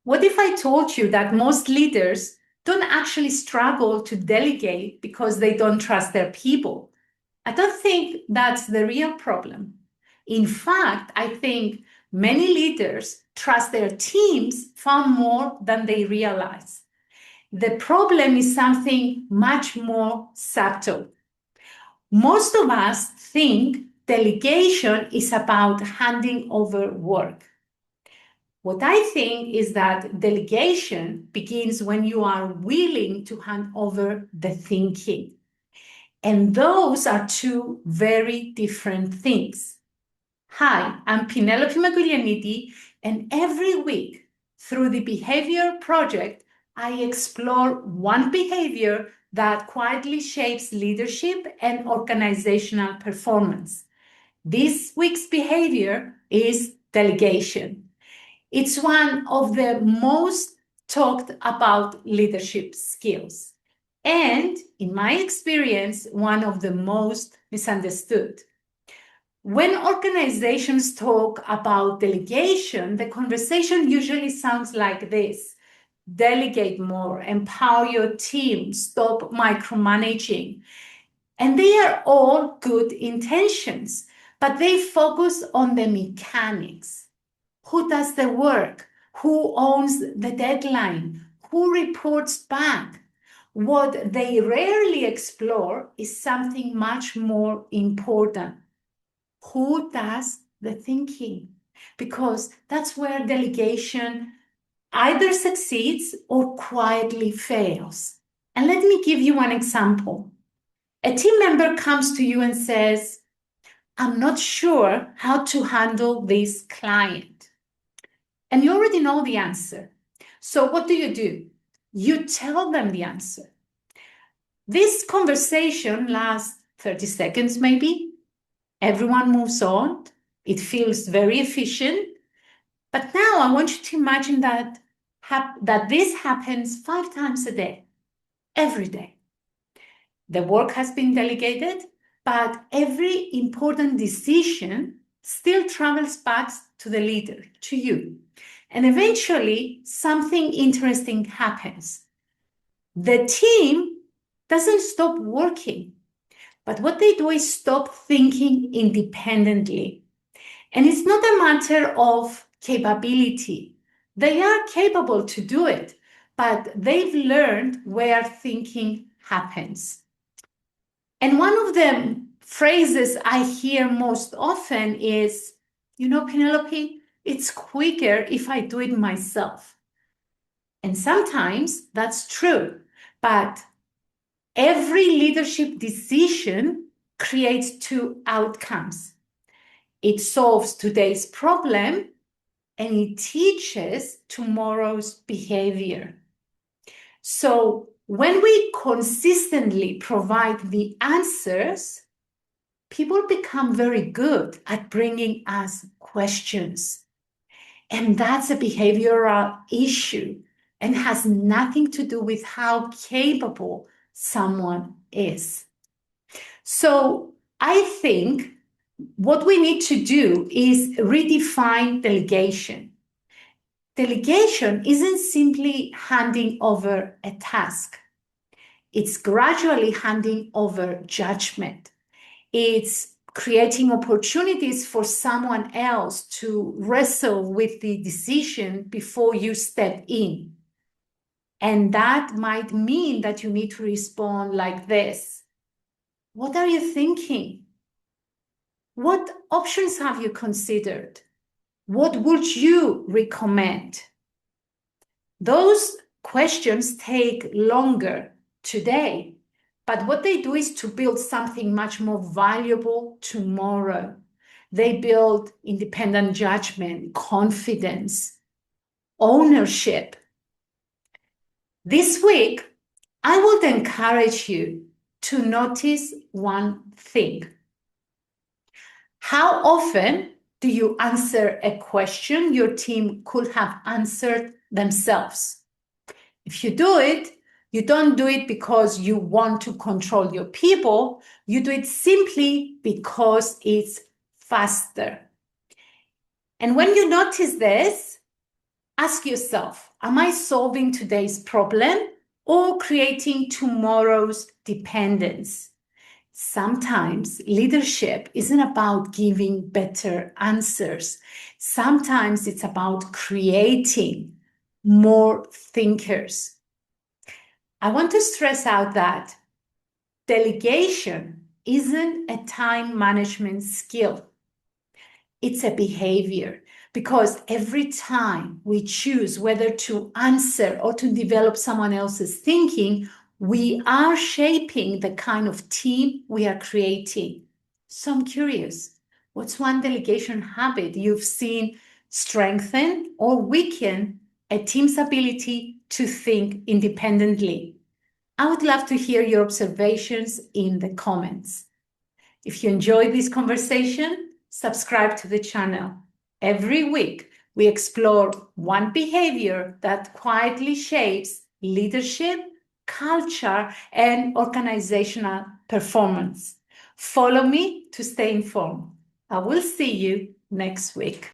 What if I told you that most leaders don't actually struggle to delegate because they don't trust their people? I don't think that's the real problem. In fact, I think many leaders trust their teams far more than they realize. The problem is something much more subtle. Most of us think delegation is about handing over work. What I think is that delegation begins when you are willing to hand over the thinking. And those are two very different things. Hi, I'm Penelope Maguglianiti, and every week through the Behaviour Project, I explore one behavior that quietly shapes leadership and organizational performance. This week's behavior is delegation. It's one of the most talked about leadership skills, and in my experience, one of the most misunderstood. When organizations talk about delegation, the conversation usually sounds like this: delegate more, empower your team, stop micromanaging. And they are all good intentions, but they focus on the mechanics. Who does the work? Who owns the deadline? Who reports back? What they rarely explore is something much more important. Who does the thinking? Because that's where delegation either succeeds or quietly fails. And let me give you one example. A team member comes to you and says, I'm not sure how to handle this client. And you already know the answer. So what do? You tell them the answer. This conversation lasts 30 seconds maybe. Everyone moves on. It feels very efficient. But now I want you to imagine that this happens 5 times a day, every day. The work has been delegated, but every important decision still travels back to the leader, to you. And eventually, something interesting happens. The team doesn't stop working, but what they do is stop thinking independently. And it's not a matter of capability. They are capable to do it, but they've learned where thinking happens. And one of the phrases I hear most often is, Penelope, it's quicker if I do it myself. And sometimes that's true, but every leadership decision creates two outcomes. It solves today's problem and it teaches tomorrow's behavior. So when we consistently provide the answers, people become very good at bringing us questions. And that's a behavioral issue and has nothing to do with how capable someone is. So I think what we need to do is redefine delegation. Delegation isn't simply handing over a task. It's gradually handing over judgment. It's creating opportunities for someone else to wrestle with the decision before you step in. And that might mean that you need to respond like this. What are you thinking? What options have you considered? What would you recommend? Those questions take longer today, but what they do is to build something much more valuable tomorrow. They build independent judgment, confidence, ownership. This week, I would encourage you to notice one thing. How often do you answer a question your team could have answered themselves? If you do it, you don't do it because you want to control your people. You do it simply because it's faster. And when you notice this, Ask yourself, am I solving today's problem or creating tomorrow's dependence? Sometimes leadership isn't about giving better answers. Sometimes it's about creating more thinkers. I want to stress out that delegation isn't a time management skill. It's a behavior, because every time we choose whether to answer or to develop someone else's thinking, we are shaping the kind of team we are creating. So I'm curious, what's one delegation habit you've seen strengthen or weaken a team's ability to think independently? I would love to hear your observations in the comments. If you enjoyed this conversation, subscribe to the channel. Every week, we explore one behavior that quietly shapes leadership, culture, and organizational performance. Follow me to stay informed. I will see you next week.